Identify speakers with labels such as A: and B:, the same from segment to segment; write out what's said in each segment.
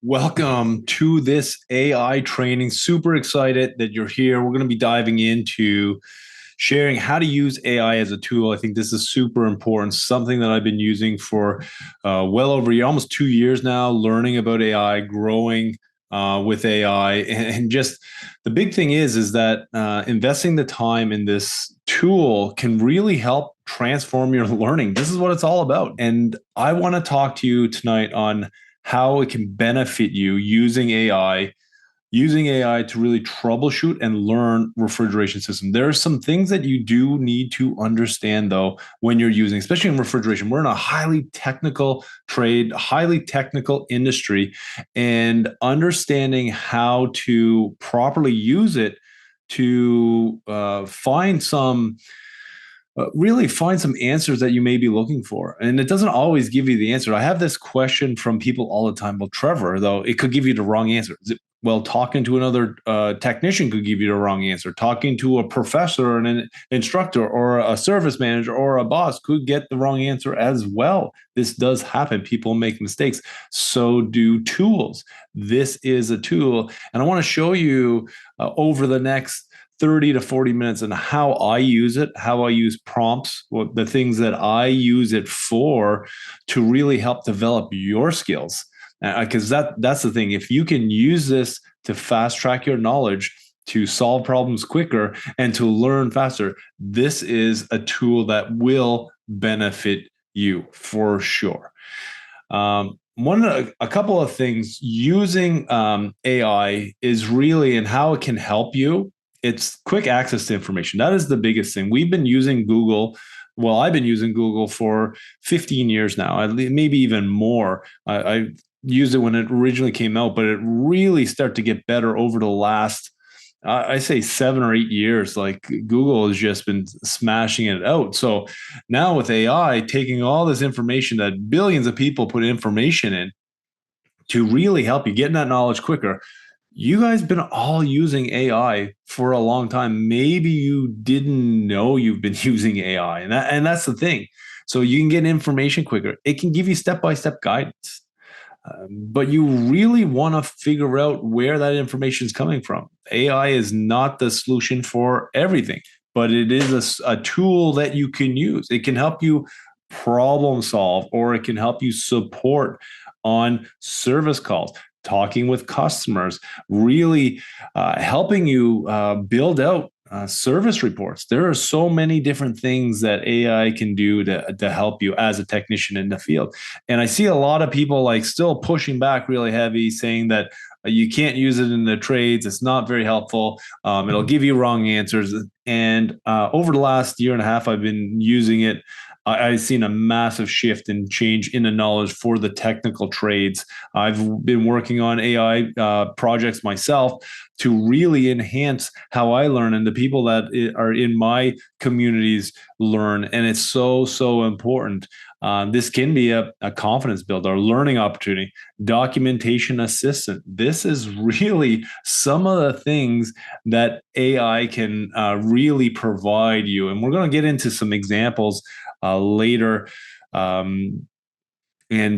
A: Welcome to this AI training. Super excited that you're here. We're going to be diving into sharing how to use AI as a tool. I think this is super important, something that I've been using for well over a year, almost 2 years now, learning about AI, growing with AI. And just the big thing is that investing the time in this tool can really help transform your learning. This is what it's all about. And I want to talk to you tonight on how it can benefit you using AI to really troubleshoot and learn refrigeration system. There are some things that you do need to understand though when you're using, especially in refrigeration. We're in a highly technical trade, highly technical industry, and understanding how to properly use it to really find some answers that you may be looking for. And it doesn't always give you the answer. I have this question from people all the time. Well, Trevor, though, it could give you the wrong answer. Well, talking to another technician could give you the wrong answer. Talking to a professor or an instructor or a service manager or a boss could get the wrong answer as well. This does happen. People make mistakes. So do tools. This is a tool. And I want to show you over the next 30 to 40 minutes and how I use it, how I use prompts, what the things that I use it for to really help develop your skills. Because that's the thing. If you can use this to fast track your knowledge, to solve problems quicker, and to learn faster, this is a tool that will benefit you for sure. A couple of things using AI is really and how it can help you. It's quick access to information. That is the biggest thing. We've been using Google. Well, I've been using Google for 15 years now, maybe even more. I used it when it originally came out, but it really started to get better over the last, I say 7 or 8 years. Like Google has just been smashing it out. So now with AI, taking all this information that billions of people put information in to really help you get that knowledge quicker. You guys been all using AI for a long time. Maybe you didn't know you've been using AI, and that's the thing. So you can get information quicker. It can give you step-by-step guidance. But you really want to figure out where that information is coming from. AI is not the solution for everything, but it is a tool that you can use. It can help you problem solve, or it can help you support on service calls, talking with customers, really helping you build out service reports. There are so many different things that AI can do to help you as a technician in the field. And I see a lot of people like still pushing back really heavy, saying that you can't use it in the trades. It's not very helpful. It'll give you wrong answers. And over the last year and a half, I've been using it. I've seen a massive shift and change in the knowledge for the technical trades. I've been working on AI projects myself to really enhance how I learn and the people that are in my communities learn. And it's so, so important. This can be a confidence builder, a learning opportunity, documentation assistant. This is really some of the things that AI can really provide you. And we're going to get into some examples later and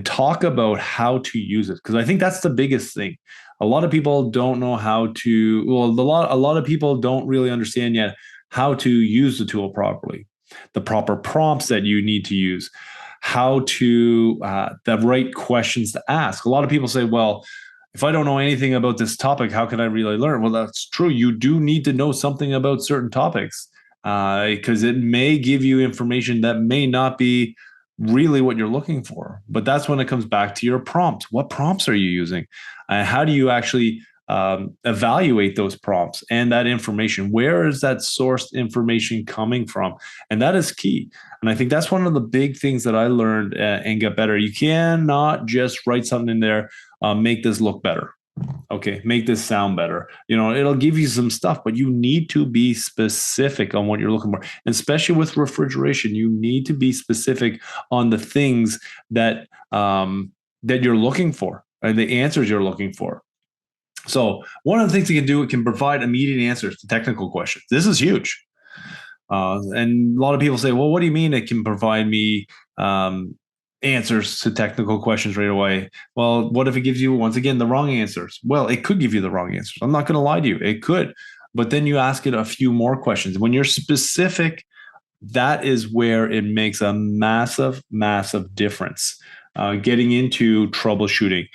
A: talk about how to use it, because I think that's the biggest thing. A lot of people don't know how to. Well, a lot of people don't really understand yet how to use the tool properly, the proper prompts that you need to use, how to the right questions to ask. A lot of people say, well, if I don't know anything about this topic, how can I really learn? Well, that's true. You do need to know something about certain topics because it may give you information that may not be really what you're looking for. But that's when it comes back to your prompts. What prompts are you using? How do you actually evaluate those prompts and that information? Where is that sourced information coming from? And that is key. And I think that's one of the big things that I learned and get better. You cannot just write something in there, make this look better. Okay, make this sound better. It'll give you some stuff, but you need to be specific on what you're looking for. And especially with refrigeration, you need to be specific on the things that that you're looking for and the answers you're looking for. So one of the things it can do, it can provide immediate answers to technical questions. This is huge. And a lot of people say, well, what do you mean it can provide me answers to technical questions right away. Well, what if it gives you, once again, the wrong answers? Well, it could give you the wrong answers. I'm not going to lie to you. It could. But then you ask it a few more questions. When you're specific, that is where it makes a massive, massive difference. Getting into troubleshooting,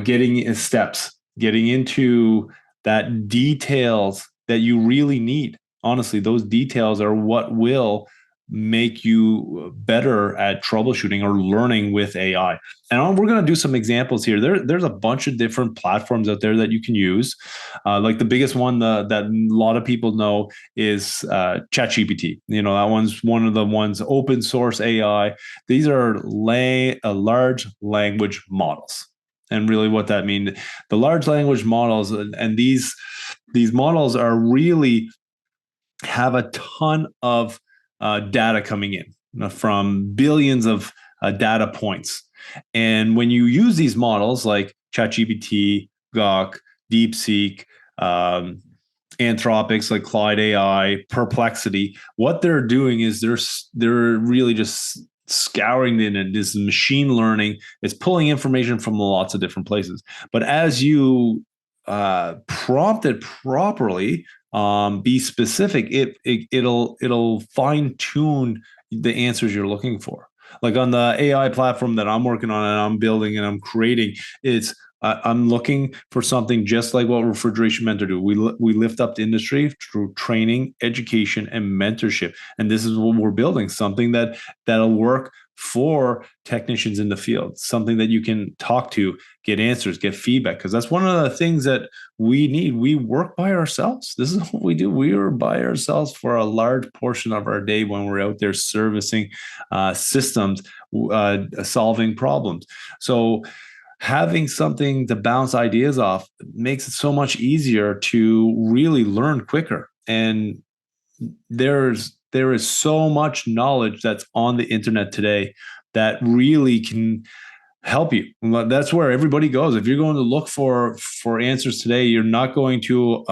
A: getting steps, getting into that details that you really need. Honestly, those details are what will make you better at troubleshooting or learning with AI. And we're going to do some examples here. There's a bunch of different platforms out there that you can use. Like the biggest one that a lot of people know is ChatGPT. That one's one of the ones, open source AI. These are large language models. And really what that means, the large language models, and these models are really have a ton of data coming in from billions of data points. And when you use these models like ChatGPT, Grok, DeepSeek, Anthropics like Clyde AI, Perplexity, what they're doing is they're really just scouring the internet. This machine learning. It's pulling information from lots of different places. But as you prompt it properly, be specific, it'll fine tune the answers you're looking for. Like on the AI platform that I'm working on and I'm building and I'm creating, I'm looking for something just like what Refrigeration Mentor do. We lift up the industry through training, education, and mentorship. And this is what we're building, something that'll work for technicians in the field, something that you can talk to, get answers, get feedback. Because that's one of the things that we need. We work by ourselves. This is what we do. We are by ourselves for a large portion of our day when we're out there servicing systems, solving problems. So having something to bounce ideas off makes it so much easier to really learn quicker. And there is so much knowledge that's on the internet today that really can help you. That's where everybody goes. If you're going to look for answers today, you're not going to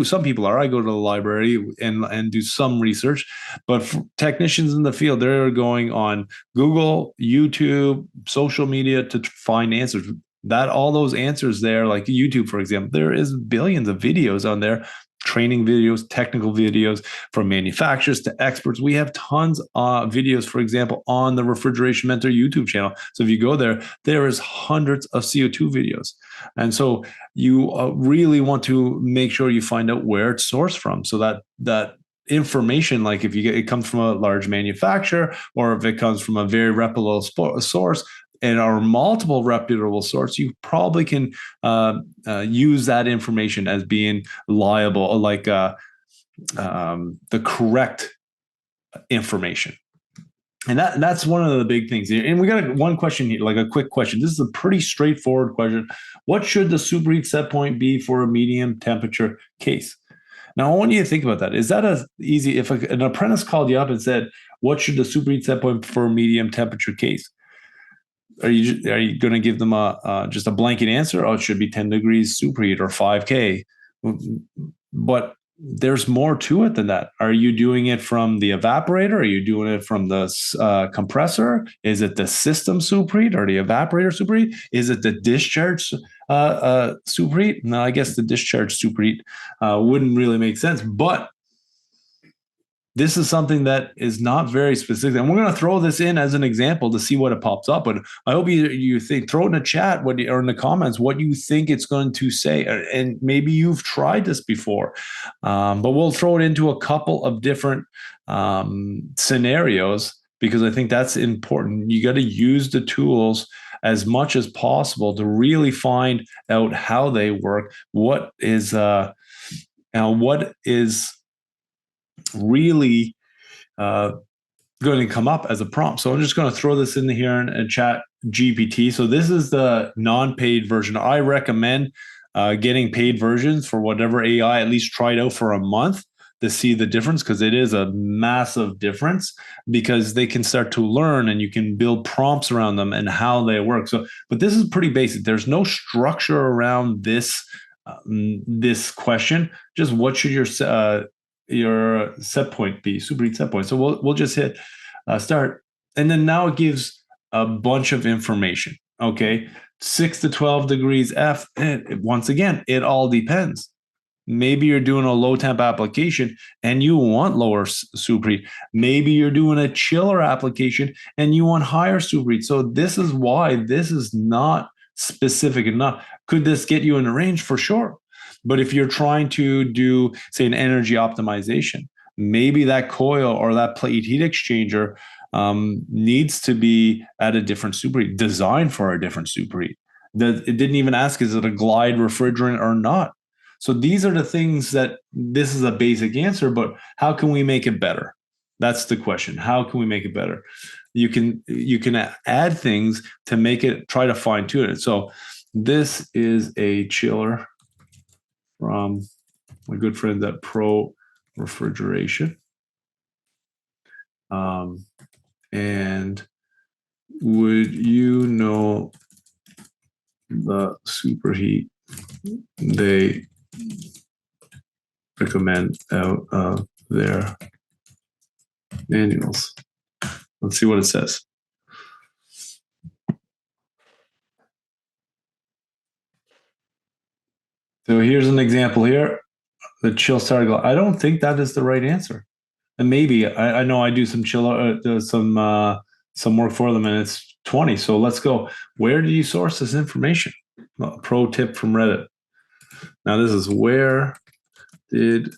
A: some people are. I go to the library and do some research, but for technicians in the field, they're going on Google, YouTube, social media to find answers. All those answers there, like YouTube, for example, there is billions of videos on there, training videos, technical videos from manufacturers to experts. We have tons of videos, for example, on the Refrigeration Mentor YouTube channel. So if you go there, there is hundreds of CO2 videos. And so you really want to make sure you find out where it's sourced from, so that information, like if it comes from a large manufacturer or if it comes from a very reputable source, and are multiple reputable sources, you probably can use that information as being liable, like the correct information. And that's one of the big things. And we got one question here, like a quick question. This is a pretty straightforward question. What should the superheat set point be for a medium temperature case? Now, I want you to think about that. Is that as easy? If an apprentice called you up and said, what should the superheat set point for a medium temperature case? Are you going to give them just a blanket answer? Oh, it should be 10 degrees superheat or 5K. But there's more to it than that. Are you doing it from the evaporator? Are you doing it from the compressor? Is it the system superheat or the evaporator superheat? Is it the discharge superheat? No, I guess the discharge superheat wouldn't really make sense. But this is something that is not very specific. And we're going to throw this in as an example to see what it pops up. But I hope you think, throw it in the chat or in the comments what you think it's going to say. And maybe you've tried this before. But we'll throw it into a couple of different scenarios, because I think that's important. You got to use the tools as much as possible to really find out how they work, what is really going to come up as a prompt. So I'm just going to throw this in here in chat GPT. So this is the non-paid version. I recommend getting paid versions for whatever AI, at least try it out for a month to see the difference, because it is a massive difference, because they can start to learn and you can build prompts around them and how they work. So, but this is pretty basic. There's no structure around this question. Just what should your set point be, superheat set point. So we'll just hit start, and then now it gives a bunch of information. Okay. 6 to 12 degrees F. Once again, it all depends. Maybe you're doing a low temp application and you want lower superheat. Maybe you're doing a chiller application and you want higher superheat. So this is why this is not specific enough. Could this get you in the range? For sure. But if you're trying to do, say, an energy optimization, maybe that coil or that plate heat exchanger needs to be at a different superheat, designed for a different superheat. That it didn't even ask, is it a glide refrigerant or not? So these are the things that this is a basic answer, but how can we make it better? That's the question. How can we make it better? You can add things to make it, try to fine tune it. So this is a chiller from my good friend at Pro Refrigeration. And would you know the superheat they recommend out of their manuals? Let's see what it says. So here's an example here. The chill starter glove. I don't think that is the right answer. And maybe I know I do some some work for them, and it's 20. So let's go. Where did you source this information? Pro tip from Reddit. Now this is, where did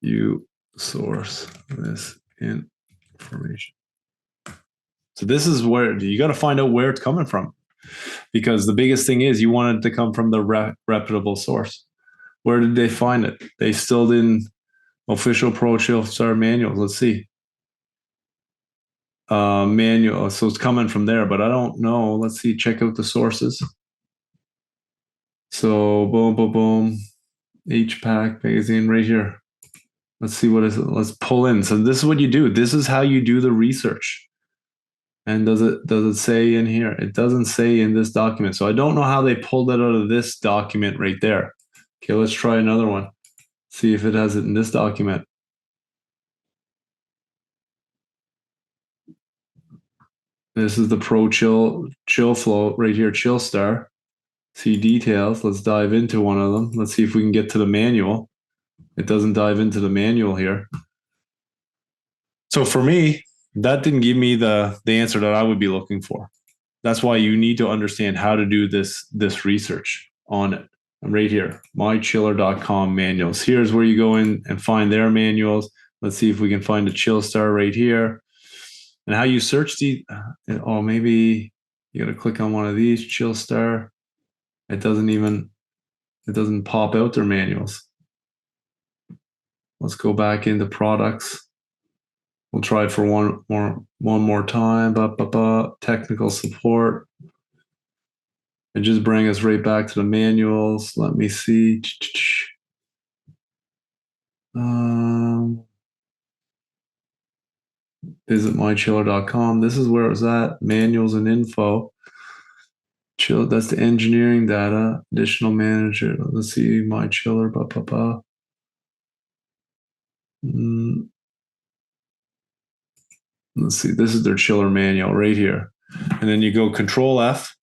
A: you source this information? So this is where you got to find out where it's coming from, because the biggest thing is you want it to come from the reputable source. Where did they find it? They still didn't. Official Pro Chill Star manuals. Let's see. Manual. So it's coming from there, but I don't know. Let's see. Check out the sources. So boom, boom, boom. HVAC magazine right here. Let's see what is it. Let's pull in. So this is what you do. This is how you do the research. And does it say in here? It doesn't say in this document. So I don't know how they pulled it out of this document right there. Okay, let's try another one. See if it has it in this document. This is the Pro Chill Flow right here, Chill Star. See details. Let's dive into one of them. Let's see if we can get to the manual. It doesn't dive into the manual here. So for me, that didn't give me the answer that I would be looking for. That's why you need to understand how to do this research on it. I'm right here, mychiller.com manuals. Here's where you go in and find their manuals. Let's see if we can find a Chill Star right here. And how you search the, oh, maybe you got to click on one of these, Chill Star. It doesn't pop out their manuals. Let's go back into products. We'll try it for one more time. Technical support. And just bring us right back to the manuals. Let me see. Visit mychiller.com. This is where it was at. Manuals and info. Chill. That's the engineering data. Additional manager. Let's see. My chiller. Let's see. This is their chiller manual right here. And then you go Control F.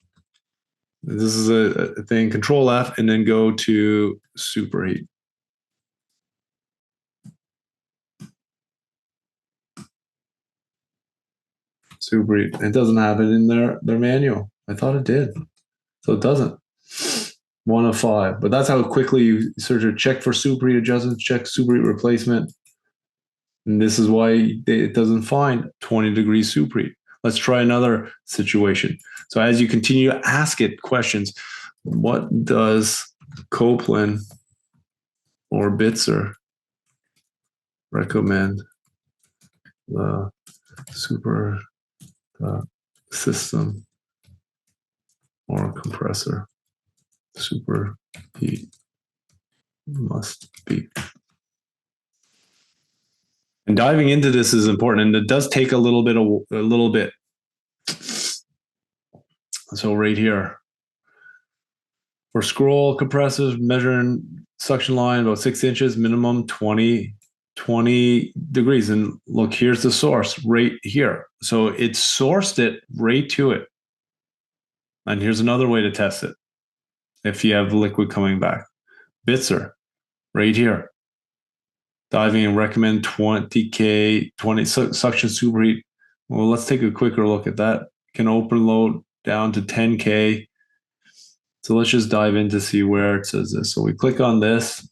A: This is a thing. Control F, and then go to superheat. Superheat. It doesn't have it in their manual. I thought it did. So it doesn't. 1 of 5. But that's how quickly you search it. Check for superheat adjustments, check superheat replacement. And this is why it doesn't find 20 degrees superheat. Let's try another situation. So as you continue to ask it questions, what does Copeland or Bitzer recommend the super system or compressor superheat must be? And diving into this is important, and it does take a little bit. So right here, for scroll compressors, measuring suction line about 6 inches, minimum 20 20 degrees. And look, here's the source right here. So it sourced it right to it. And here's another way to test it. If you have liquid coming back, Bitzer right here. Diving and recommend 20K, 20 suction superheat. Well, let's take a quicker look at that. Can open load down to 10K. So let's just dive in to see where it says this. So we click on this.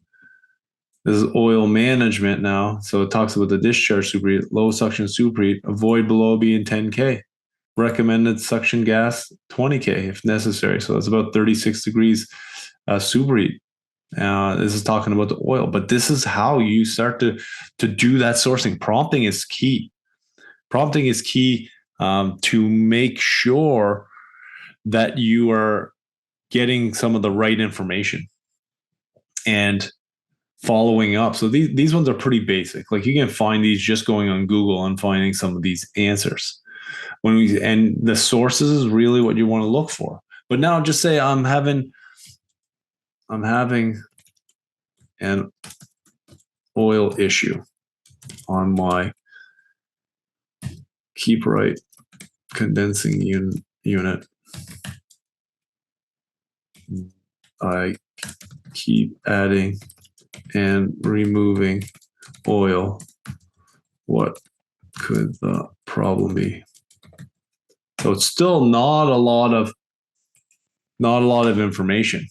A: This is oil management now. So it talks about the discharge superheat, low suction superheat, avoid below being 10K. Recommended suction gas 20K if necessary. So that's about 36 degrees superheat. This is talking about the oil, but this is how you start to do that sourcing. Prompting is key. Prompting is key to make sure that you are getting some of the right information and following up. So these ones are pretty basic. Like you can find these just going on Google and finding some of these answers. And the sources is really what you want to look for. But now just say I'm having an oil issue on my keep right condensing unit. I keep adding and removing oil. What could the problem be? So it's still not a lot of information.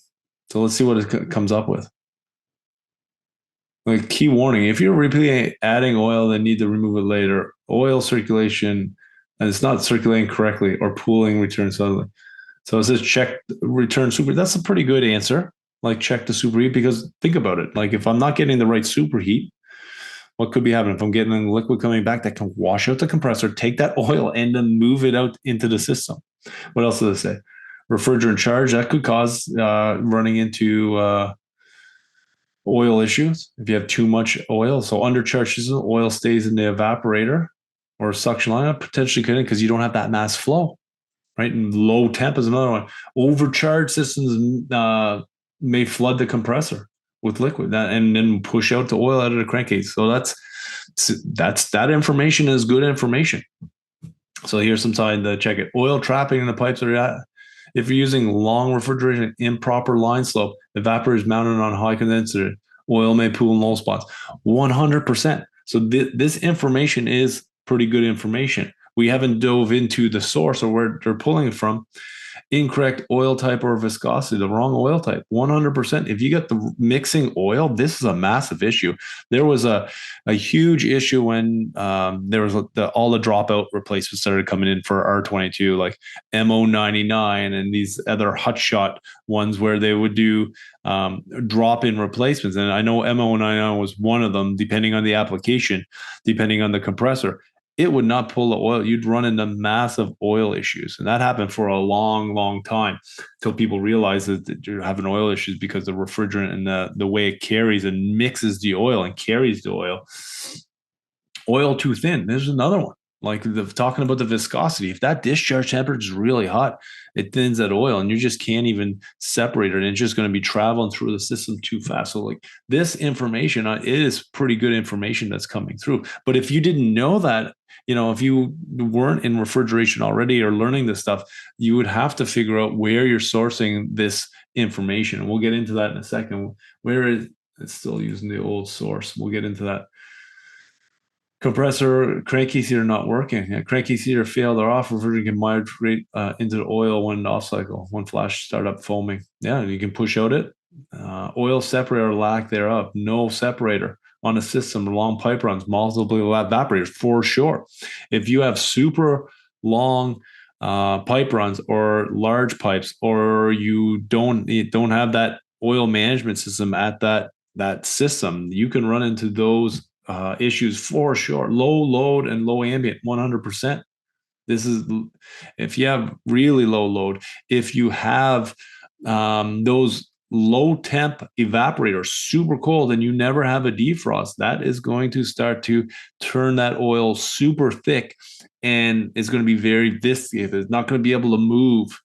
A: So let's see what it comes up with. Like key warning, if you're repeatedly adding oil, then need to remove it later. Oil circulation, and it's not circulating correctly or pooling return suddenly. So it says check return superheat. That's a pretty good answer. Like check the superheat, because think about it. Like if I'm not getting the right superheat, what could be happening? If I'm getting liquid coming back, that can wash out the compressor, take that oil and then move it out into the system. What else does it say? Refrigerant charge, that could cause running into oil issues if you have too much oil. So undercharged system, oil stays in the evaporator or suction line, potentially couldn't, because you don't have that mass flow, right? And low temp is another one. Overcharged systems may flood the compressor with liquid and then push out the oil out of the crankcase. So that information is good information. So here's some time to check it. Oil trapping in the pipes are if you're using long refrigeration, improper line slope, evaporator is mounted on high condenser, oil may pool in low spots. 100%. So this information is pretty good information. We haven't dove into the source or where they're pulling it from. Incorrect oil type or viscosity, the wrong oil type. 100%. If you get the mixing oil, this is a massive issue. There was a huge issue when there was all the dropout replacements started coming in for R22, like MO99 and these other hotshot ones where they would do drop-in replacements. And I know MO99 was one of them, depending on the application, depending on the compressor. It would not pull the oil. You'd run into massive oil issues. And that happened for a long, long time until people realized that you're having oil issues because the refrigerant and the way it carries and mixes the oil and carries the oil. Oil too thin. There's another one. Like talking about the viscosity. If that discharge temperature is really hot, it thins that oil and you just can't even separate it. And it's just going to be traveling through the system too fast. So like this information is pretty good information that's coming through. But if you didn't know that, if you weren't in refrigeration already or learning this stuff, you would have to figure out where you're sourcing this information. And we'll get into that in a second. Where is it's still using the old source? We'll get into that. Compressor crankcase heater not working. Crankcase heater failed or off. Refrigerant can migrate into the oil when off cycle. When flash startup foaming. Yeah, you can push out it. Oil separator lack thereof. No separator on a system. Long pipe runs. Multiple evaporators for sure. If you have super long pipe runs or large pipes, or you don't have that oil management system at that system, you can run into those issues for sure. Low load and low ambient, 100%. This is if you have really low load. If you have those low temp evaporators, super cold, and you never have a defrost, that is going to start to turn that oil super thick, and it's going to be very viscous. It's not going to be able to move,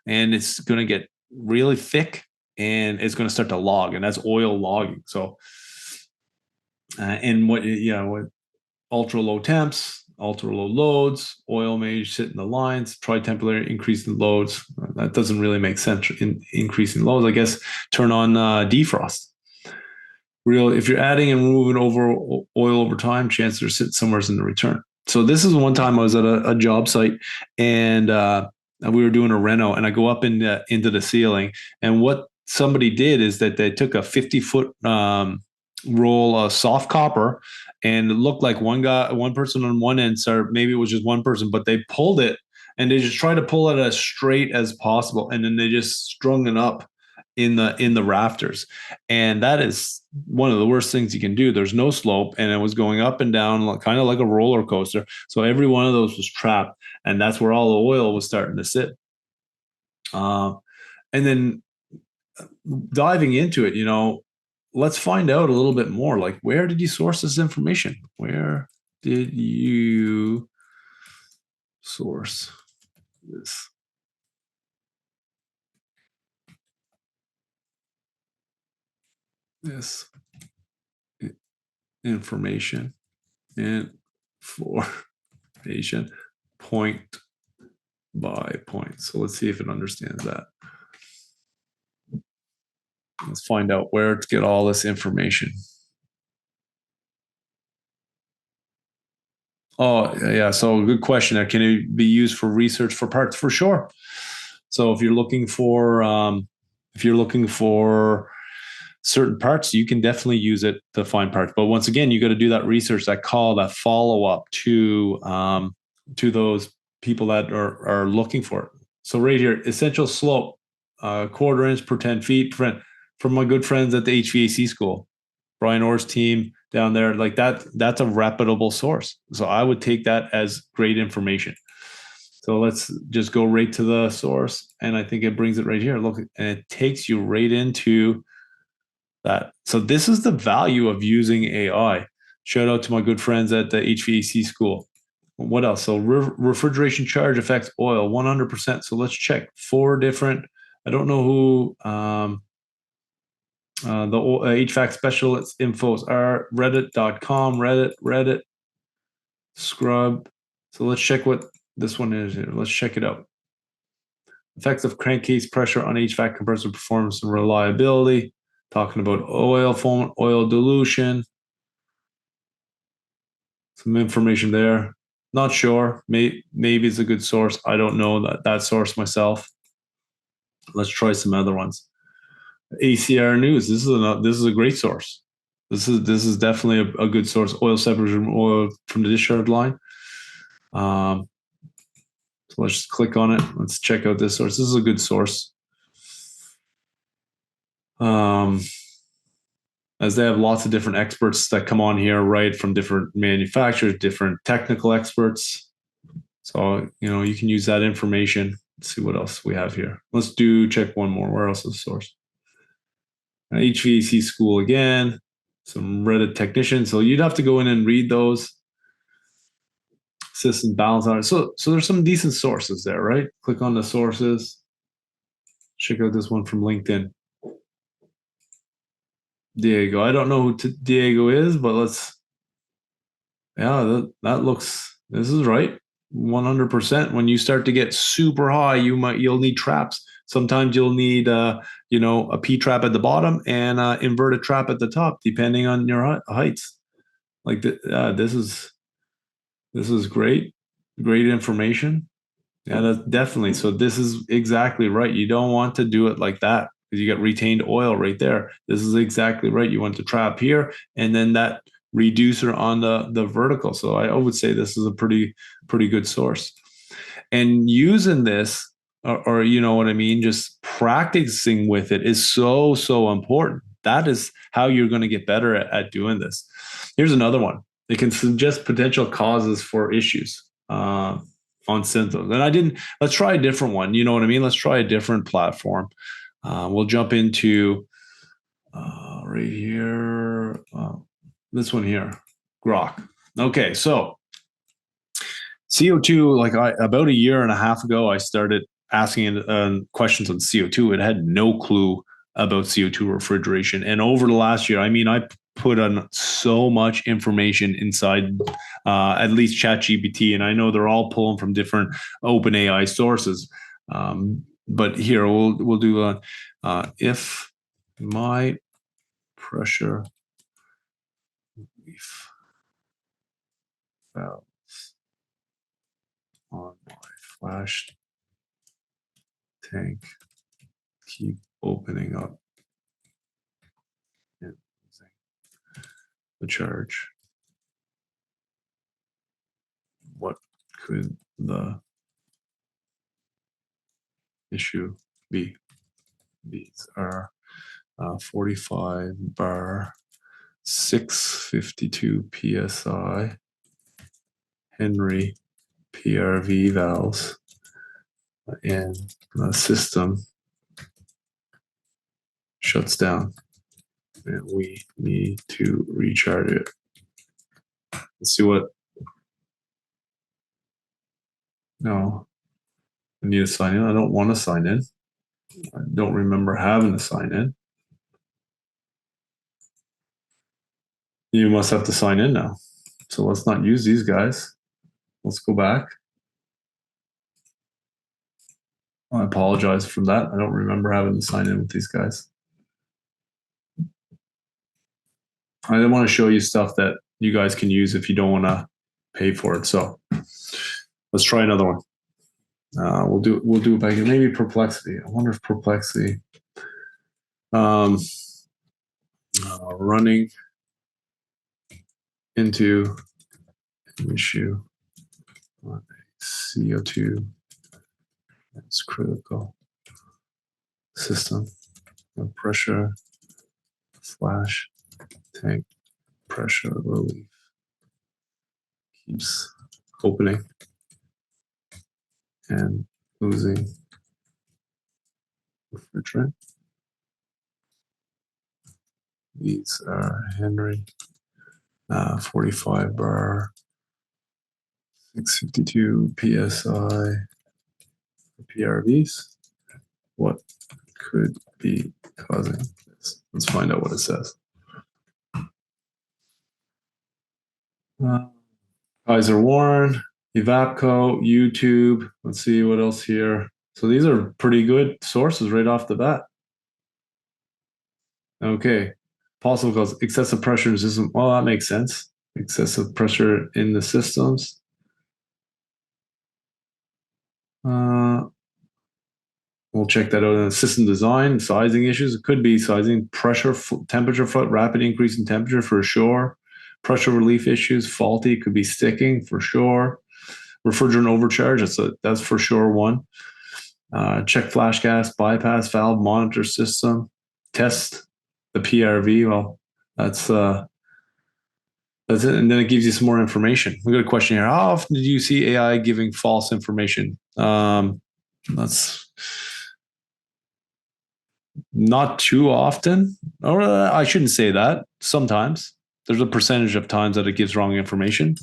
A: and it's going to get really thick, and it's going to start to log, and that's oil logging. So And what ultra low temps, ultra low loads, oil may sit in the lines, try temporary increase in loads. That doesn't really make sense in increasing loads. I guess turn on defrost. If you're adding and removing over oil over time, chances are sit somewhere in the return. So this is one time I was at a job site, and we were doing a reno, and I go up into the ceiling, and what somebody did is that they took a 50-foot roll of soft copper, and it looked like one person on one end, started, maybe it was just one person, but they pulled it, and they just tried to pull it as straight as possible, and then they just strung it up in the rafters. And that is one of the worst things you can do. There's no slope, and it was going up and down kind of like a roller coaster. So every one of those was trapped, and that's where all the oil was starting to sit. And then diving into it, let's find out a little bit more. Like, where did you source this information? Where did you source this? This information point by point. So let's see if it understands that. Let's find out where to get all this information. Oh, yeah. So good question. Can it be used for research for parts? For sure. So if you're looking for certain parts, you can definitely use it to find parts. But once again, you got to do that research, that follow up to those people that are looking for it. So right here, essential slope, 1/4 inch per 10 feet, from my good friends at the HVAC school, Brian Orr's team down there, like that's a reputable source. So I would take that as great information. So let's just go right to the source, and I think it brings it right here. Look, and it takes you right into that. So this is the value of using AI. Shout out to my good friends at the HVAC school. What else? So refrigeration charge affects oil 100%. So let's check 4 different. I don't know who the HVAC specialist infos are. Reddit.com, Reddit, Scrub. So let's check what this one is here. Let's check it out. Effects of crankcase pressure on HVAC compressor performance and reliability. Talking about oil foam, oil dilution. Some information there. Not sure. Maybe it's a good source. I don't know that source myself. Let's try some other ones. ACR News. This is a great source. This is definitely a good source. Oil separation from oil from the discharge line. So let's just click on it. Let's check out this source. This is a good source. As they have lots of different experts that come on here, right, from different manufacturers, different technical experts. So, you can use that information. Let's see what else we have here. Let's check one more. Where else is the source? HVAC school again, some Reddit technicians. So you'd have to go in and read those. System balance on it. So there's some decent sources there, right? Click on the sources. Check out this one from LinkedIn. Diego. I don't know who Diego is, but this is right. 100%. When you start to get super high, you'll need traps. Sometimes you'll need a P trap at the bottom and inverted trap at the top, depending on your heights. Like this is great information. Yeah, that's definitely. So this is exactly right. You don't want to do it like that because you get retained oil right there. This is exactly right. You want to trap here and then that reducer on the vertical. So I would say this is a pretty good source. And using this, or you know what I mean, just practicing with it is so important. That is how you're going to get better at doing this. Here's another one. It can suggest potential causes for issues on symptoms. And let's try a different one. You know what I mean? Let's try a different platform. We'll jump into right here. This one here, Grok. Okay, so CO2, about a year and a half ago, I started asking questions on CO2. It had no clue about CO2 refrigeration. And over the last year, I put on so much information inside at least ChatGPT, and I know they're all pulling from different open AI sources. But here we'll do if my pressure relief valves on my flash tank keep opening up and losing the charge, what could the issue be? These are 45 bar 652 psi Henry PRV valves, and the system shuts down and we need to recharge it. Let's see what. No, I need to sign in. I don't want to sign in. I don't remember having to sign in. You must have to sign in now. So let's not use these guys. Let's go back. I apologize for that. I don't remember having to sign in with these guys. I didn't want to show you stuff that you guys can use if you don't want to pay for it. So let's try another one. We'll do it by maybe Perplexity. I wonder if Perplexity running into an issue on a CO2 that's critical system, pressure flash tank pressure relief keeps opening and losing refrigerant. These are Henry 45 bar 652 psi PRVs. What could be causing this? Let's find out what it says. Kaiser Warren, Evapco, YouTube. Let's see what else here. So these are pretty good sources right off the bat. Okay. Possible cause excessive pressure in the system. Well, that makes sense. Excessive pressure in the systems. We'll check that out in the system design. Sizing issues. It could be sizing, pressure, temperature foot, rapid increase in temperature for sure. Pressure relief issues, faulty, could be sticking for sure. Refrigerant overcharge, that's for sure one. Check flash gas, bypass valve, monitor system, test the PRV. Well, that's it. And then it gives you some more information. We got a question here. How often did you see AI giving false information? That's not too often. Or I shouldn't say that. Sometimes there's a percentage of times that it gives wrong information.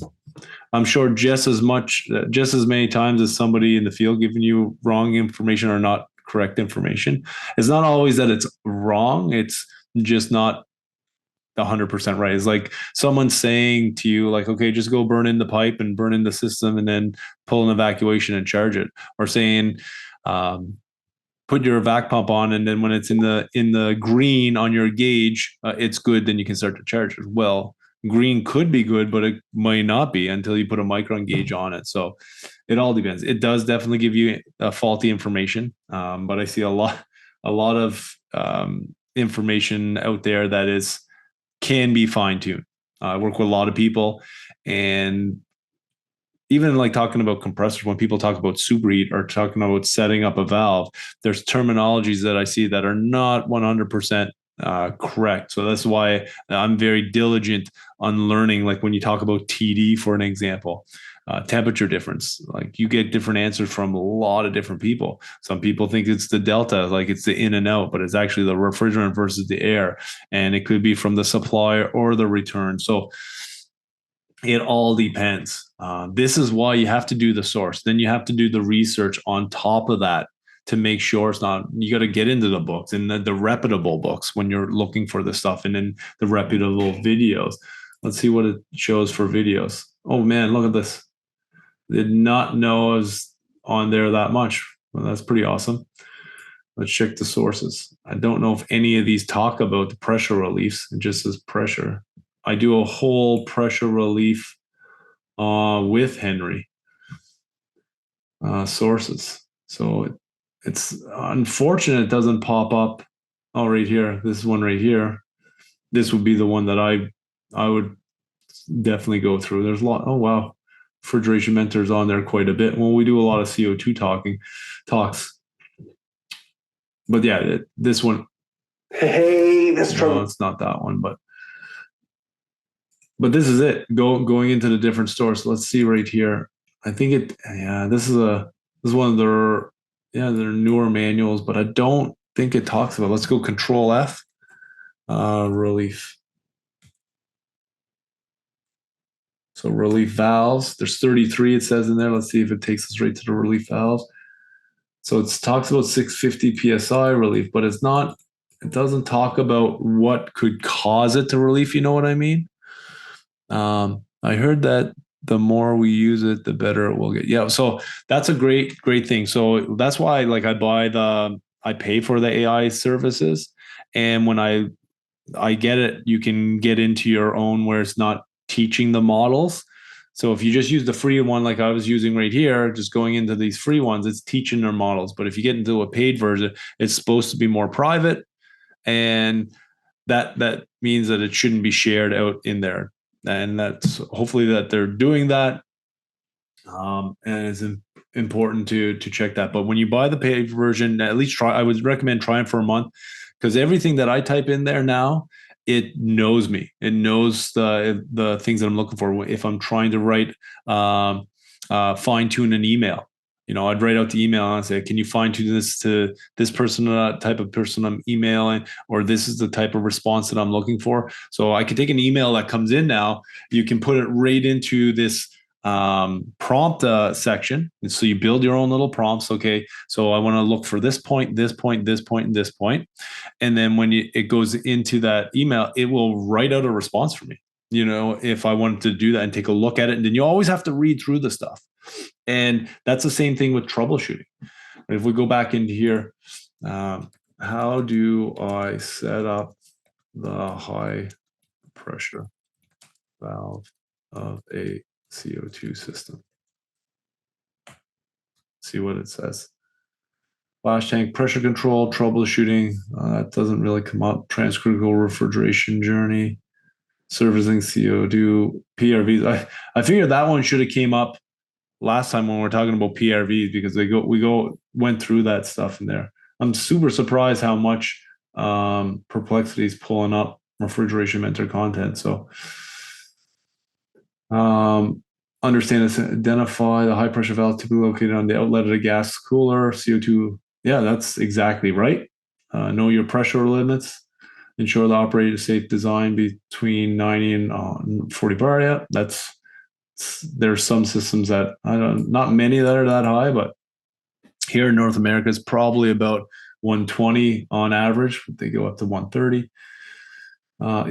A: I'm sure just as many times as somebody in the field giving you wrong information or not correct information. It's not always that it's wrong. It's just not 100% right. It's like someone saying to you, like, okay, just go burn in the pipe and burn in the system and then pull an evacuation and charge it. Or saying, put your vac pump on, and then when it's in the green on your gauge, it's good. Then you can start to charge it. Well, green could be good, but it might not be until you put a micron gauge on it. So it all depends. It does definitely give you faulty information, but I see a lot of information out there that can be fine tuned. I work with a lot of people, and even like talking about compressors, when people talk about superheat or talking about setting up a valve, there's terminologies that I see that are not 100% correct. So that's why I'm very diligent on learning. Like when you talk about TD, for an example, temperature difference, like you get different answers from a lot of different people. Some people think it's the delta, like it's the in and out, but it's actually the refrigerant versus the air. And it could be from the supplier or the return. So it all depends. This is why you have to do the source. Then you have to do the research on top of that to make sure it's not. You got to get into the books and the reputable books when you're looking for the stuff, and then the reputable videos. Let's see what it shows for videos. Oh man, look at this. Did not know I was on there that much. Well, that's pretty awesome. Let's check the sources. I don't know if any of these talk about the pressure reliefs. It just says pressure. I do a whole pressure relief with Henry sources. So it's unfortunate it doesn't pop up. Oh, right here. This one right here. This would be the one that I would definitely go through. There's a lot. Oh, wow. Refrigeration mentors on there quite a bit. Well, we do a lot of CO2 talks. But yeah, this one.
B: Hey, this trouble.
A: No, it's not that one, but this is it. Going into the different stores. Let's see right here. I think it. Yeah, this is one of their newer manuals, but I don't think it talks about. Let's go Control F. Relief. So relief valves. There's 33. It says in there. Let's see if it takes us right to the relief valves. So it talks about 650 psi relief, but it's not. It doesn't talk about what could cause it to relief. You know what I mean? I heard that the more we use it, the better it will get. Yeah, so that's a great thing. So that's why, like, I pay for the AI services, and when I get it, you can get into your own where it's not teaching the models. So if you just use the free one, like I was using right here, just going into these free ones, it's teaching their models. But if you get into a paid version, it's supposed to be more private, and that means that it shouldn't be shared out in there. And that's hopefully that they're doing that. And it's important to check that. But when you buy the paid version, at least I would recommend trying for a month, because everything that I type in there now, it knows me. It knows the things that I'm looking for. If I'm trying to write, fine tune an email, I'd write out the email and say, can you fine tune this to this person, type of person I'm emailing, or this is the type of response that I'm looking for. So I could take an email that comes in now. You can put it right into this prompt section. And so you build your own little prompts. Okay, so I want to look for this point, this point, this point, and this point. And then when it goes into that email, it will write out a response for me. If I wanted to do that and take a look at it, and then you always have to read through the stuff. And that's the same thing with troubleshooting. If we go back into here, how do I set up the high pressure valve of a CO2 system? See what it says. Flash tank pressure control, troubleshooting. That doesn't really come up. Transcritical refrigeration journey, servicing CO2, PRVs. I figured that one should have came up last time when we were talking about PRVs, because we went through that stuff in there. I'm super surprised how much Perplexity is pulling up refrigeration mentor content. So understand this, identify the high pressure valve typically located on the outlet of the gas cooler, CO2. Yeah, that's exactly right. Know your pressure limits. Ensure the operator safe design between 90 and 40 bar. Yeah, there's some systems that not many that are that high, but here in North America, it's probably about 120 on average. They go up to 130.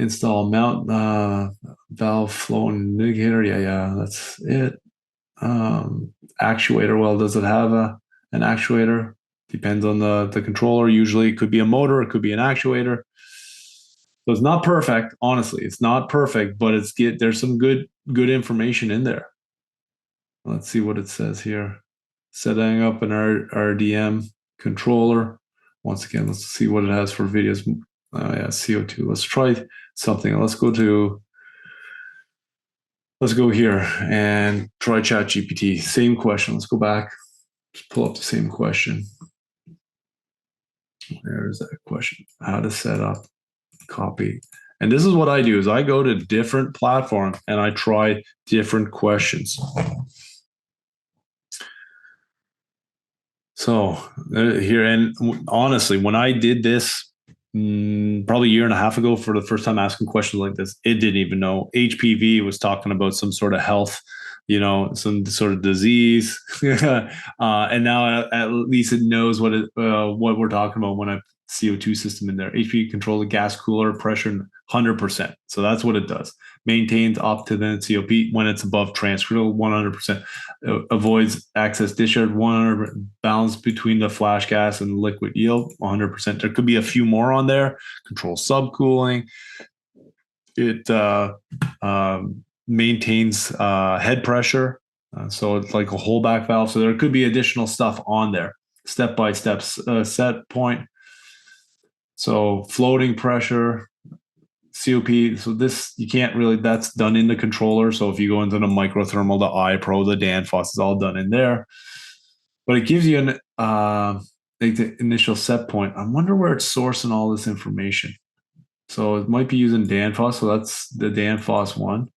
A: Install mount valve flow indicator. Yeah, that's it. Actuator. Well, does it have an actuator? Depends on the controller. Usually, it could be a motor. It could be an actuator. So it's not perfect. Honestly, it's not perfect, but there's some good information in there. Let's see what it says here. Setting up an RDM controller. Once again, let's see what it has for videos. Yeah, CO2. Let's try something. Let's go here and try ChatGPT. Same question. Let's go back. Just pull up the same question. There's that question. How to set up, copy. And this is what I do is I go to different platforms and I try different questions. So here, and honestly, when I did this probably a year and a half ago for the first time asking questions like this, it didn't even know. HPV was talking about some sort of health some sort of disease. And now at least it knows what we're talking about when I CO2 system in there. HV control the gas cooler pressure 100%. So that's what it does. Maintains optimum COP when it's above transfer 100%. Avoids excess discharge 100%. Balance between the flash gas and liquid yield 100%. There could be a few more on there. Control subcooling. It maintains head pressure. So it's like a whole back valve. So there could be additional stuff on there. Step-by-step set point. So floating pressure, COP. So this, you can't really, that's done in the controller. So if you go into the microthermal, the iPro, the Danfoss, it's all done in there. But it gives you like the initial set point. I wonder where it's sourcing all this information. So it might be using Danfoss. So that's the Danfoss one.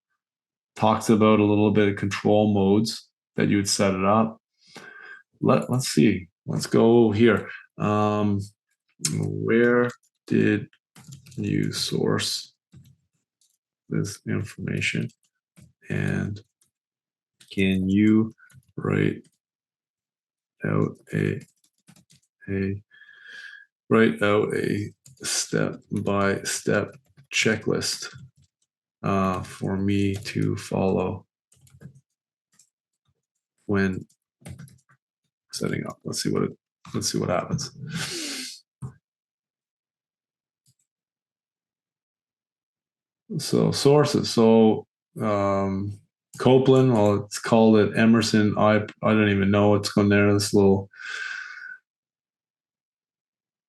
A: Talks about a little bit of control modes that you would set it up. Let's see. Let's go here. Where did you source this information? And can you write out a step-by-step checklist for me to follow when setting up? Let's see what happens. So sources. So Copeland, well, it's called it Emerson. I don't even know what's going there. This little.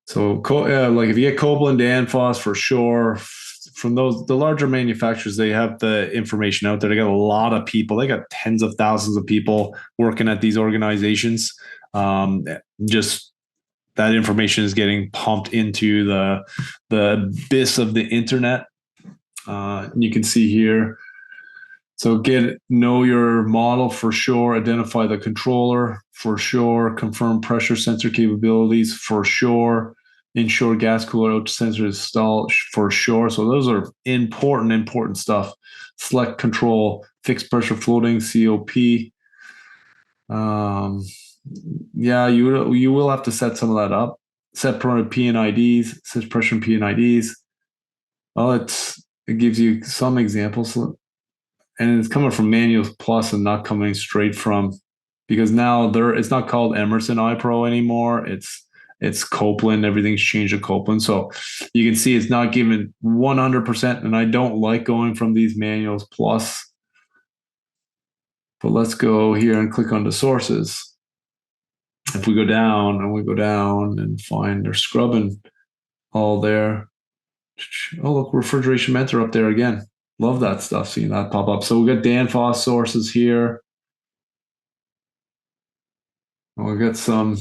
A: So like if you get Copeland, Danfoss for sure. From the larger manufacturers, they have the information out there. They got a lot of people. They got tens of thousands of people working at these organizations. Just that information is getting pumped into the abyss of the internet. You can see here. So know your model for sure, identify the controller for sure, confirm pressure sensor capabilities for sure, ensure gas cooler sensor is installed for sure. So those are important stuff. Select control, fixed pressure floating, COP. Yeah, you will have to set some of that up. Set P and IDs, set pressure P and IDs. Well, it gives you some examples. And it's coming from Manuals Plus and not coming straight from, because now it's not called Emerson iPro anymore. It's Copeland. Everything's changed to Copeland. So you can see it's not given 100%. And I don't like going from these Manuals Plus. But let's go here and click on the sources. If we go down and find they're scrubbing all there. Oh, look, refrigeration mentor up there again. Love that stuff, seeing that pop up. So we got Danfoss sources here. We got some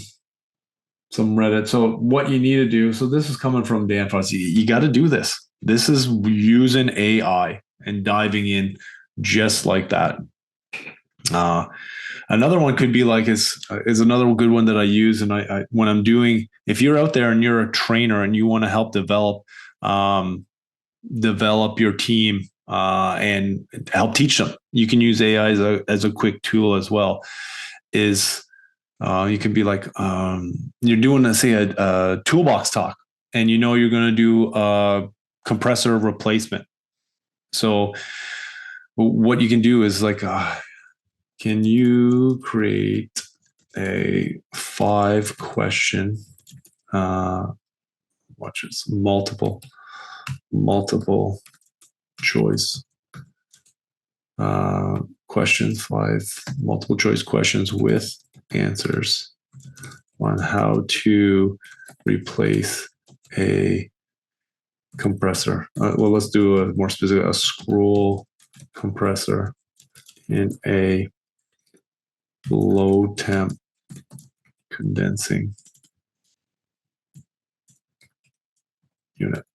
A: Reddit. So what you need to do, so this is coming from Danfoss. You got to do this. This is using AI and diving in just like that. Another one could be like is another good one that I use, and I when I'm doing, if you're out there and you're a trainer and you want to help develop your team and help teach them, you can use AI as a quick tool as well. You can be like you're doing a toolbox talk, and you're going to do a compressor replacement. So what you can do is like, can you create a 5-question, watch this, multiple choice questions, 5 multiple choice questions with answers on how to replace a compressor. Well, let's do a more specific, a scroll compressor in a low temp condensing unit.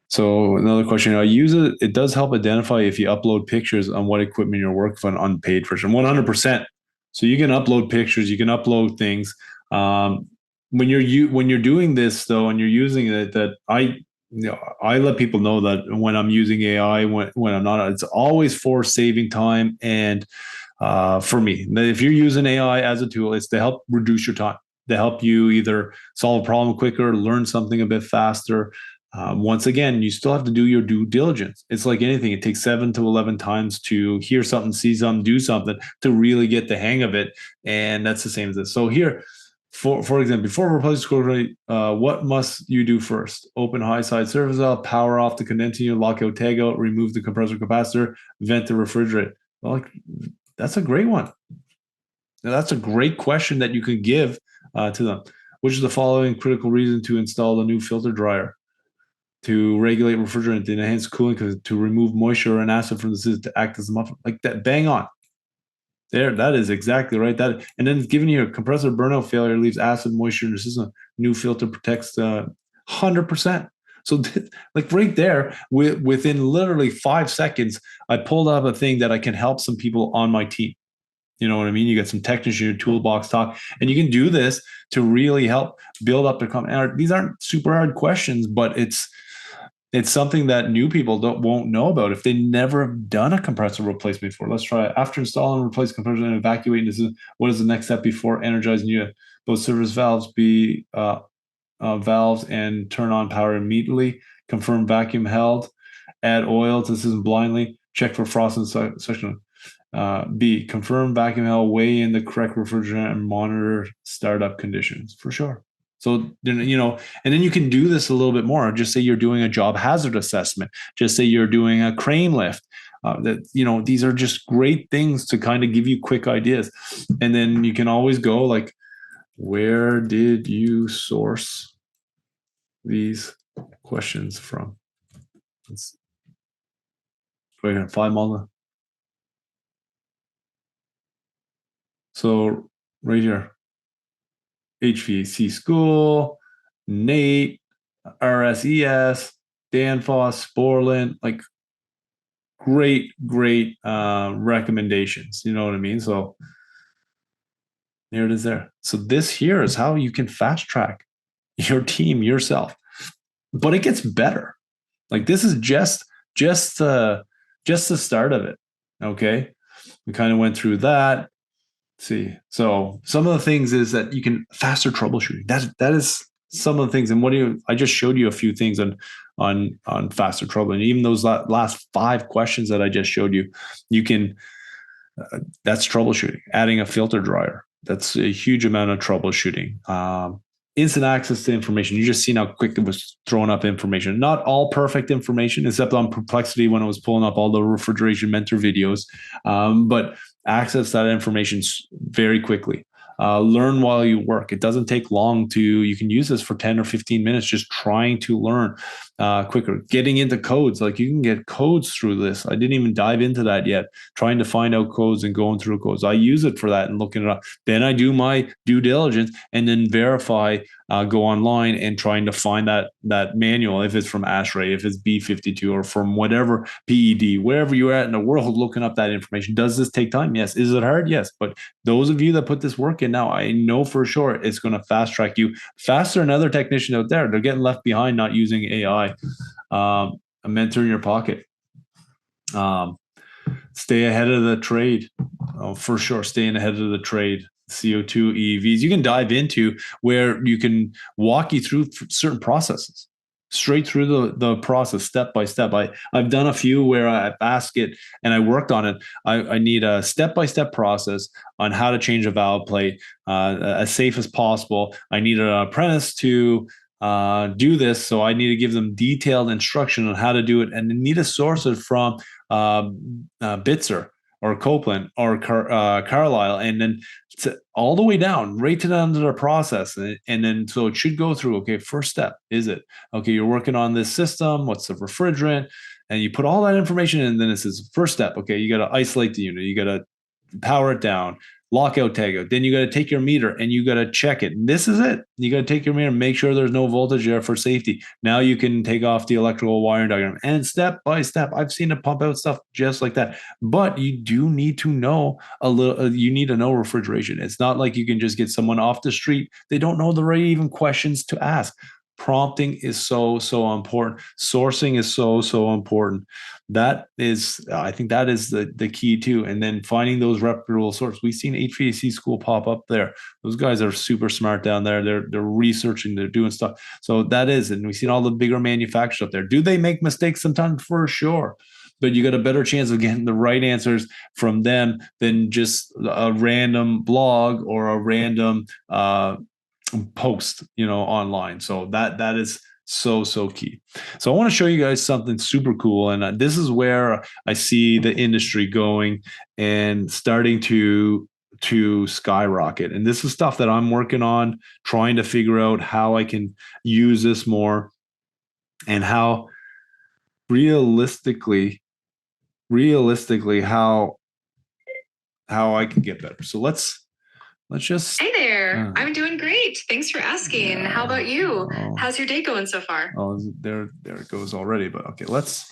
A: So another question, I use it. It does help identify if you upload pictures on what equipment you're working on unpaid version, 100%. So you can upload pictures, you can upload things. When you're doing this though, and you're using it, that I let people know that when I'm using AI, when I'm not, it's always for saving time. And for me, if you're using AI as a tool, it's to help reduce your time, to help you either solve a problem quicker, learn something a bit faster. Once again, you still have to do your due diligence. It's like anything; it takes 7 to 11 times to hear something, see something, do something to really get the hang of it. And that's the same as this. So here, for example, before replacing screw rate, what must you do first? Open high side surface valve, power off the condensing unit, lock out, tag out, remove the compressor capacitor, vent the refrigerant. Well, like, that's a great one. Now, that's a great question that you can give to them. Which is the following critical reason to install a new filter dryer? To regulate refrigerant, to enhance cooling, to remove moisture and acid from the system, to act as a muffler. Like that, bang on. There, that is exactly right. That, and then it's giving you a compressor burnout failure leaves acid moisture in the system. New filter protects 100%. So, like right there, within literally 5 seconds, I pulled up a thing that I can help some people on my team. You know what I mean? You got some technicians in your toolbox talk, and you can do this to really help build up their company. These aren't super hard questions, but it's something that new people won't know about if they never have done a compressor replacement before. Let's try it. After installing and replace compressor and evacuating, what is the next step before energizing unit? Both service valves be valves and turn on power immediately. Confirm vacuum held. Add oil to the system blindly. Check for frost and suction. B, confirm vacuum held, weigh in the correct refrigerant, and monitor startup conditions for sure. So, you know, and then you can do this a little bit more. Just say you're doing a job hazard assessment. Just say you're doing a crane lift. That, you know, these are just great things to kind of give you quick ideas. And then you can always go like, where did you source these questions from? Let's go ahead and find all the. So right here, HVAC School, Nate, RSES, Danfoss, Sporland, like great recommendations. You know what I mean? So there it is there. So this here is how you can fast track your team yourself. But it gets better. Like this is just the start of it. Okay. We kind of went through that. See, so some of the things is that you can faster troubleshooting. That is some of the things. And I just showed you a few things on faster troubleshooting. Even those last 5 questions that I just showed you, you can. That's troubleshooting. Adding a filter dryer. That's a huge amount of troubleshooting. Instant access to information. You just seen how quick it was throwing up information. Not all perfect information, except on Perplexity when I was pulling up all the refrigeration mentor videos. But access that information very quickly. Learn while you work. It doesn't take long you can use this for 10 or 15 minutes, just trying to learn quicker. Getting into codes, like you can get codes through this. I didn't even dive into that yet. Trying to find out codes and going through codes. I use it for that and looking it up. Then I do my due diligence and then verify, go online and trying to find that manual, if it's from ASHRAE, if it's B52 or from whatever PED, wherever you're at in the world, looking up that information. Does this take time? Yes. Is it hard? Yes. But those of you that put this work in now, I know for sure it's going to fast track you faster than other technicians out there. They're getting left behind not using AI. A mentor in your pocket. Stay ahead of the trade. Oh, for sure. Staying ahead of the trade. CO2 EVs. You can dive into where you can walk you through certain processes, straight through the process, step by step. I've done a few where I've asked it and I worked on it. I need a step-by-step process on how to change a valve plate as safe as possible. I need an apprentice to do this, so I need to give them detailed instruction on how to do it, and need to source it from Bitzer or Copeland or Carlisle, and then all the way down, right to the end of the process. And then, so it should go through, okay, first step, is it, okay, you're working on this system, what's the refrigerant? And you put all that information in, and then it says, first step, okay, you got to isolate the unit, you got to power it down, lockout, tag out. Then you got to take your meter and you got to check it. And this is it. You got to take your meter and make sure there's no voltage there for safety. Now you can take off the electrical wiring diagram, and step by step, I've seen it pump out stuff just like that. But you do need to know a little, you need to know refrigeration. It's not like you can just get someone off the street. They don't know the right even questions to ask. prompting is so important. Sourcing is so important. I think that is the key too. And then finding those reputable sources. We've seen HVAC school pop up there. Those guys are super smart down there. They're researching, they're doing stuff. So that is, and we've seen all the bigger manufacturers up there. Do they make mistakes sometimes? For sure. But you got a better chance of getting the right answers from them than just a random blog or a random post, online. So that is so key. So I want to show you guys something super cool, and this is where I see the industry going and starting to skyrocket. And this is stuff that I'm working on, trying to figure out how I can use this more and how realistically how I can get better. So let's just.
C: Hey there. I'm doing great. Thanks for asking.
A: Yeah.
C: How about you? How's your day going so far?
A: Oh, there it goes already. But okay, let's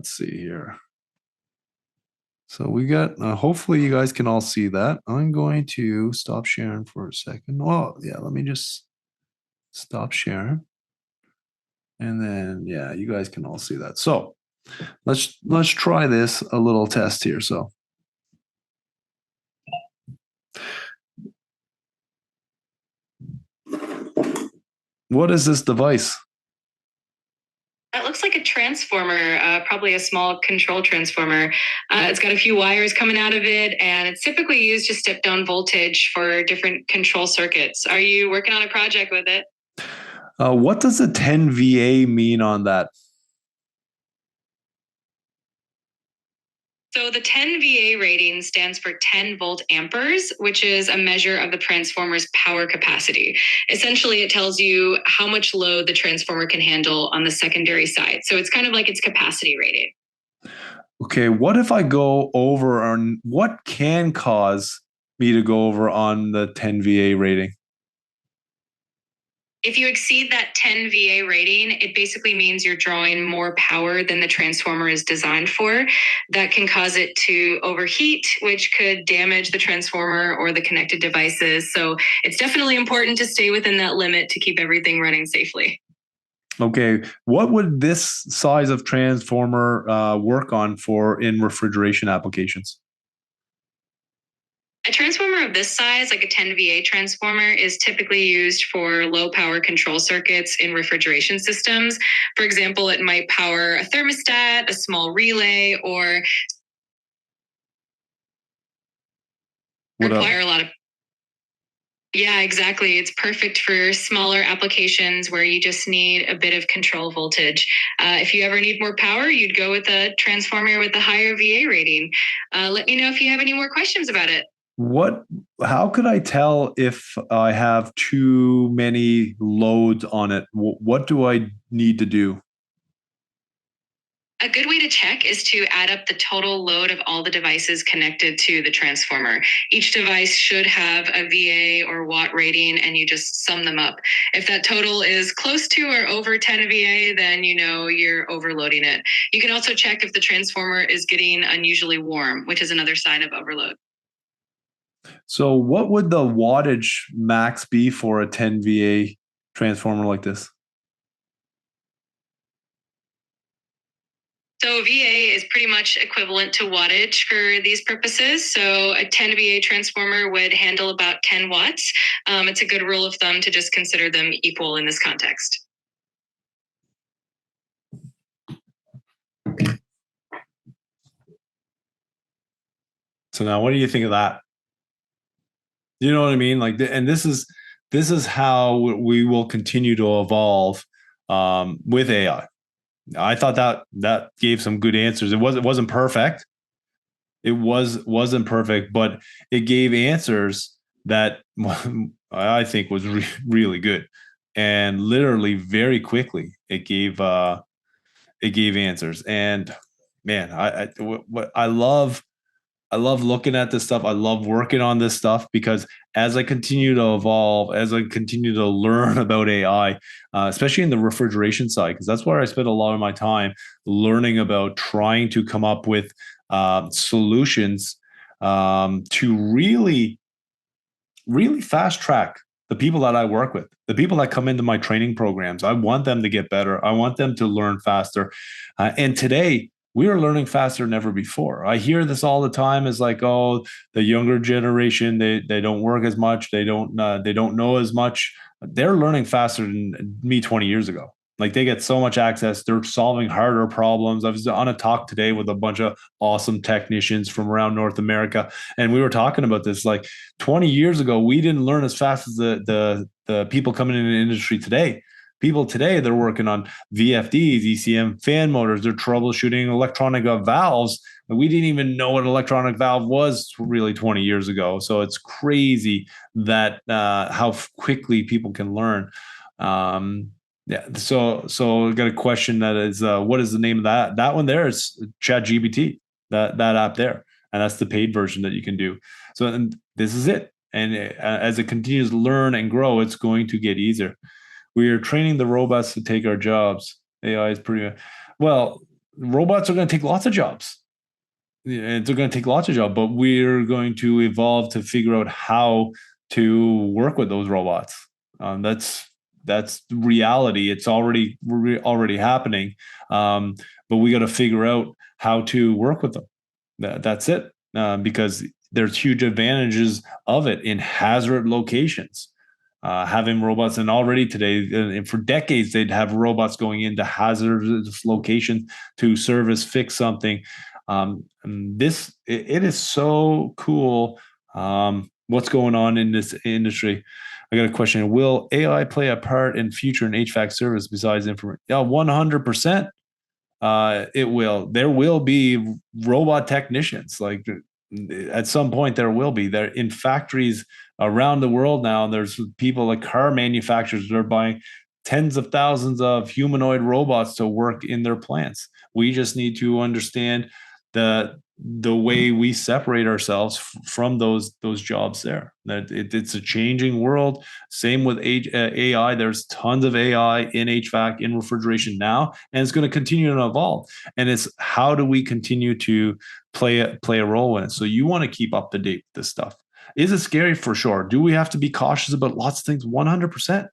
A: see here. So we got. Hopefully, you guys can all see that. I'm going to stop sharing for a second. Oh, yeah. Let me just stop sharing, and then you guys can all see that. So let's try this a little test here. So. What is this device?
C: That looks like a transformer, probably a small control transformer. It's got a few wires coming out of it, and it's typically used to step down voltage for different control circuits. Are you working on a project with it?
A: What does a 10 VA mean on that?
C: So the 10 VA rating stands for 10 volt amperes, which is a measure of the transformer's power capacity. Essentially, it tells you how much load the transformer can handle on the secondary side. So it's kind of like its capacity rating.
A: Okay, what if I go over on what can cause me to go over on the 10 VA rating?
C: If you exceed that 10 VA rating, it basically means you're drawing more power than the transformer is designed for. That can cause it to overheat, which could damage the transformer or the connected devices. So it's definitely important to stay within that limit to keep everything running safely.
A: Okay, what would this size of transformer work on for in refrigeration applications?
C: A transformer of this size, like a 10 VA transformer, is typically used for low power control circuits in refrigeration systems. For example, it might power a thermostat, a small relay, or require a lot of. Yeah, exactly. It's perfect for smaller applications where you just need a bit of control voltage. If you ever need more power, you'd go with a transformer with a higher VA rating. Let me know if you have any more questions about it.
A: How could I tell if I have too many loads on it? What do I need to do?
C: A good way to check is to add up the total load of all the devices connected to the transformer. Each device should have a VA or watt rating, and you just sum them up. If that total is close to or over 10 VA, then you know you're overloading it. You can also check if the transformer is getting unusually warm, which is another sign of overload.
A: So what would the wattage max be for a 10 VA transformer like this?
C: So VA is pretty much equivalent to wattage for these purposes. So a 10 VA transformer would handle about 10 watts. It's a good rule of thumb to just consider them equal in this context.
A: So now what do you think of that? You know what I mean? Like, and this is how we will continue to evolve with AI. I thought that gave some good answers. It wasn't perfect. It wasn't perfect, but it gave answers that I think was really good, and literally very quickly it gave answers. And man, I love looking at this stuff. I love working on this stuff because as I continue to evolve, as I continue to learn about AI, especially in the refrigeration side, because that's where I spend a lot of my time learning about trying to come up with solutions to really fast track the people that I work with, the people that come into my training programs. I want them to get better. I want them to learn faster. And today, we are learning faster than ever before. I hear this all the time. Is like, oh, the younger generation, they don't work as much. They don't know as much. They're learning faster than me 20 years ago. Like they get so much access. They're solving harder problems. I was on a talk today with a bunch of awesome technicians from around North America, and we were talking about this. Like 20 years ago, we didn't learn as fast as the people coming in the industry today. People today, they're working on VFDs, ECM fan motors. They're troubleshooting electronic valves. We didn't even know what an electronic valve was really 20 years ago. So it's crazy that how quickly people can learn. Yeah. So I got a question that is, what is the name of that? That one there is ChatGPT. That app there, and that's the paid version that you can do. So and this is it. And as it continues to learn and grow, it's going to get easier. We are training the robots to take our jobs. AI is pretty well. Robots are going to take lots of jobs. They're going to take lots of jobs, but we're going to evolve to figure out how to work with those robots. That's reality. It's already happening, but we got to figure out how to work with them. That's it, because there's huge advantages of it in hazard locations. Having robots, and already today, and for decades, they'd have robots going into hazardous locations to service, fix something. And it is so cool. What's going on in this industry? I got a question. Will AI play a part in future in HVAC service besides information? Yeah, 100%. It will. There will be robot technicians. Like at some point, there will be. There in factories around the world now. There's people like car manufacturers that are buying tens of thousands of humanoid robots to work in their plants. We just need to understand the way we separate ourselves from those jobs there. That it's a changing world. Same with AI. There's tons of AI in HVAC, in refrigeration now, and it's going to continue to evolve. And it's how do we continue to play a role in it? So you want to keep up to date with this stuff. Is it scary? For sure. Do we have to be cautious about lots of things? 100%.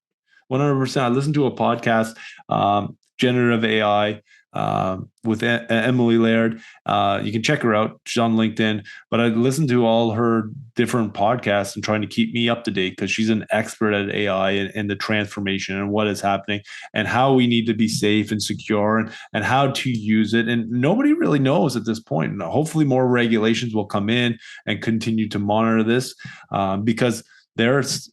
A: 100%. I listened to a podcast, generative AI, with Emily Laird. You can check her out. She's on LinkedIn. But I listened to all her different podcasts and trying to keep me up to date because she's an expert at AI and the transformation and what is happening and how we need to be safe and secure and how to use it. And nobody really knows at this point. And hopefully more regulations will come in and continue to monitor this, because there's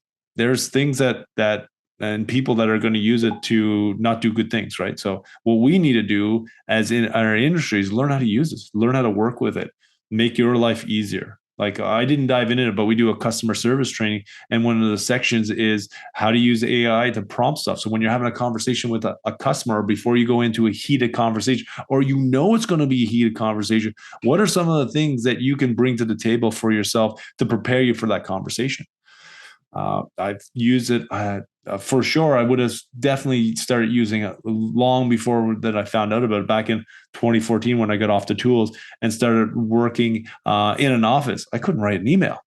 A: things that and people that are going to use it to not do good things, right? So what we need to do as in our industry is learn how to use this, learn how to work with it, make your life easier. Like I didn't dive into it, but we do a customer service training. And one of the sections is how to use AI to prompt stuff. So when you're having a conversation with a customer, or before you go into a heated conversation, or it's going to be a heated conversation, what are some of the things that you can bring to the table for yourself to prepare you for that conversation? I've used it for sure. I would have definitely started using it long before that I found out about it back in 2014 when I got off the tools and started working in an office. I couldn't write an email.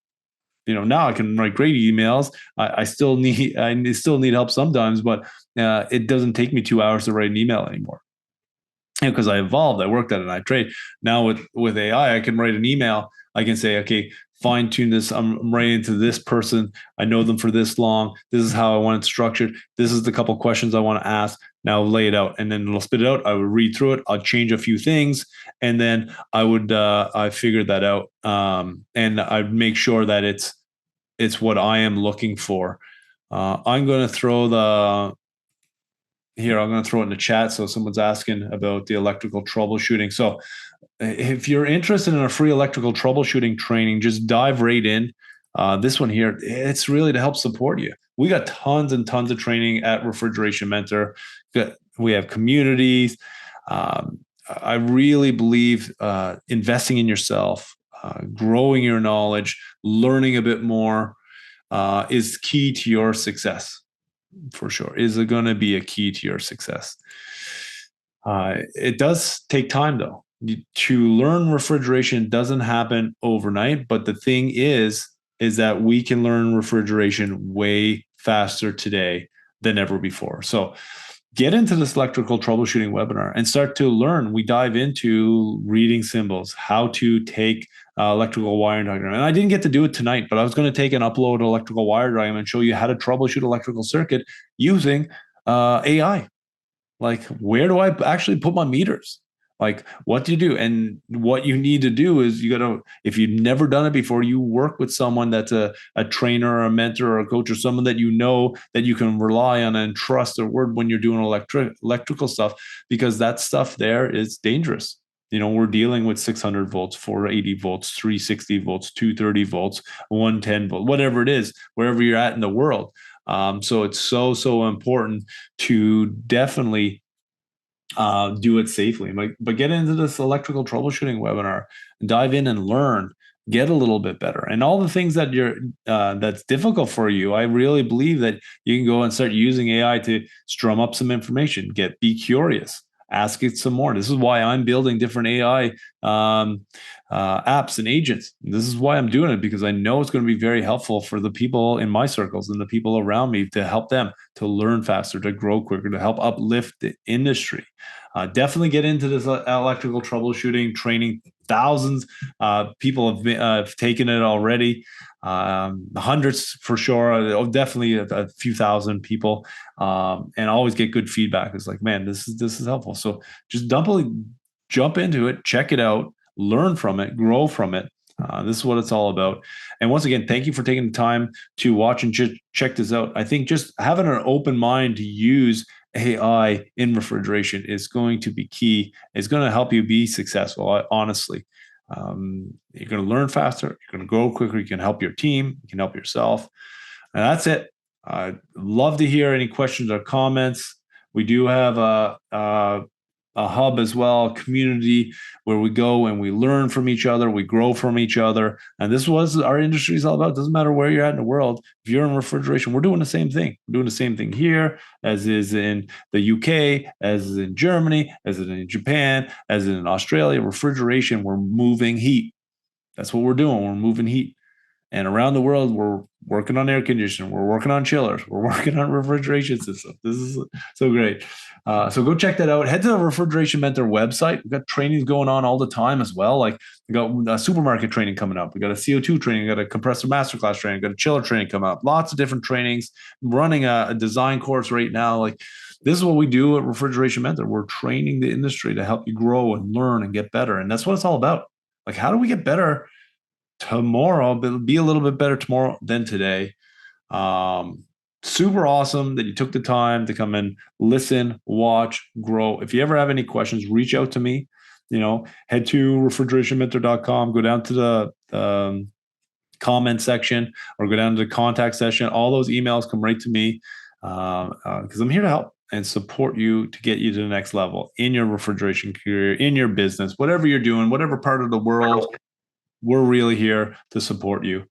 A: Now I can write great emails. I still need help sometimes, but it doesn't take me 2 hours to write an email anymore. Because I evolved, I worked at it, and I trade. Now with AI, I can write an email. I can say, okay, fine tune this. I'm writing to this person. I know them for this long. This is how I want it structured. This is the couple questions I want to ask. Now lay it out, and then it'll spit it out. I would read through it. I'll change a few things, and then I figured that out, and I'd make sure that it's what I am looking for. I'm going to throw I'm going to throw it in the chat. So someone's asking about the electrical troubleshooting. So if you're interested in a free electrical troubleshooting training, just dive right in. This one here, it's really to help support you. We got tons and tons of training at Refrigeration Mentor. We have communities. I really believe investing in yourself, growing your knowledge, learning a bit more is key to your success. For sure. Is it going to be a key to your success? It does take time, though. To learn refrigeration doesn't happen overnight, but the thing is that we can learn refrigeration way faster today than ever before. So get into this electrical troubleshooting webinar and start to learn. We dive into reading symbols, how to take electrical wiring diagram. And I didn't get to do it tonight, but I was going to take and upload an electrical wire diagram and show you how to troubleshoot electrical circuit using AI. Like, where do I actually put my meters? Like, what do you do? And what you need to do is you got to, if you've never done it before, you work with someone that's a trainer or a mentor or a coach or someone that you know that you can rely on and trust their word when you're doing electrical stuff, because that stuff there is dangerous. You know, we're dealing with 600 volts, 480 volts, 360 volts, 230 volts, 110 volts, whatever it is, wherever you're at in the world. So it's so important to definitely do it safely. But get into this electrical troubleshooting webinar, dive in and learn, get a little bit better. And all the things that that's difficult for you, I really believe that you can go and start using AI to strum up some information, be curious, ask it some more. This is why I'm building different AI apps and agents. This is why I'm doing it, because I know it's going to be very helpful for the people in my circles and the people around me, to help them to learn faster, to grow quicker, to help uplift the industry. Definitely get into this electrical troubleshooting training. Thousands people have taken it already. Hundreds for sure. Definitely a few thousand people, and always get good feedback. It's like, man, this is helpful. So just jump into it, check it out, learn from it, grow from it. This is what it's all about. And once again, thank you for taking the time to watch and check this out. I think just having an open mind to use AI in refrigeration is going to be key. It's going to help you be successful, honestly. You're going to learn faster. You're going to grow quicker. You can help your team. You can help yourself. And that's it. I'd love to hear any questions or comments. We do have a hub as well, a community where we go and we learn from each other, we grow from each other. And this is what our industry is all about. It doesn't matter where you're at in the world. If you're in refrigeration, we're doing the same thing. We're doing the same thing here as is in the UK, as is in Germany, as is in Japan, as in Australia. Refrigeration, we're moving heat. That's what we're doing. We're moving heat. And around the world, we're working on air conditioning. We're working on chillers. We're working on refrigeration systems. This is so great. So go check that out. Head to the Refrigeration Mentor website. We've got trainings going on all the time as well. Like, we got a supermarket training coming up. We got a CO2 training. We got a compressor masterclass training. We got a chiller training coming up. Lots of different trainings. I'm running a design course right now. Like, this is what we do at Refrigeration Mentor. We're training the industry to help you grow and learn and get better. And that's what it's all about. Like, how do we get better tomorrow, but it'll be a little bit better tomorrow than today. Super awesome that you took the time to come and listen, watch, grow. If you ever have any questions, reach out to me. You know, head to refrigerationmentor.com, go down to the comment section, or go down to the contact section. All those emails come right to me, because I'm here to help and support you to get you to the next level in your refrigeration career, in your business, whatever you're doing, whatever part of the world. We're really here to support you.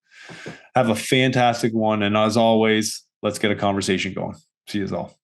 A: Have a fantastic one. And as always, let's get a conversation going. See you all.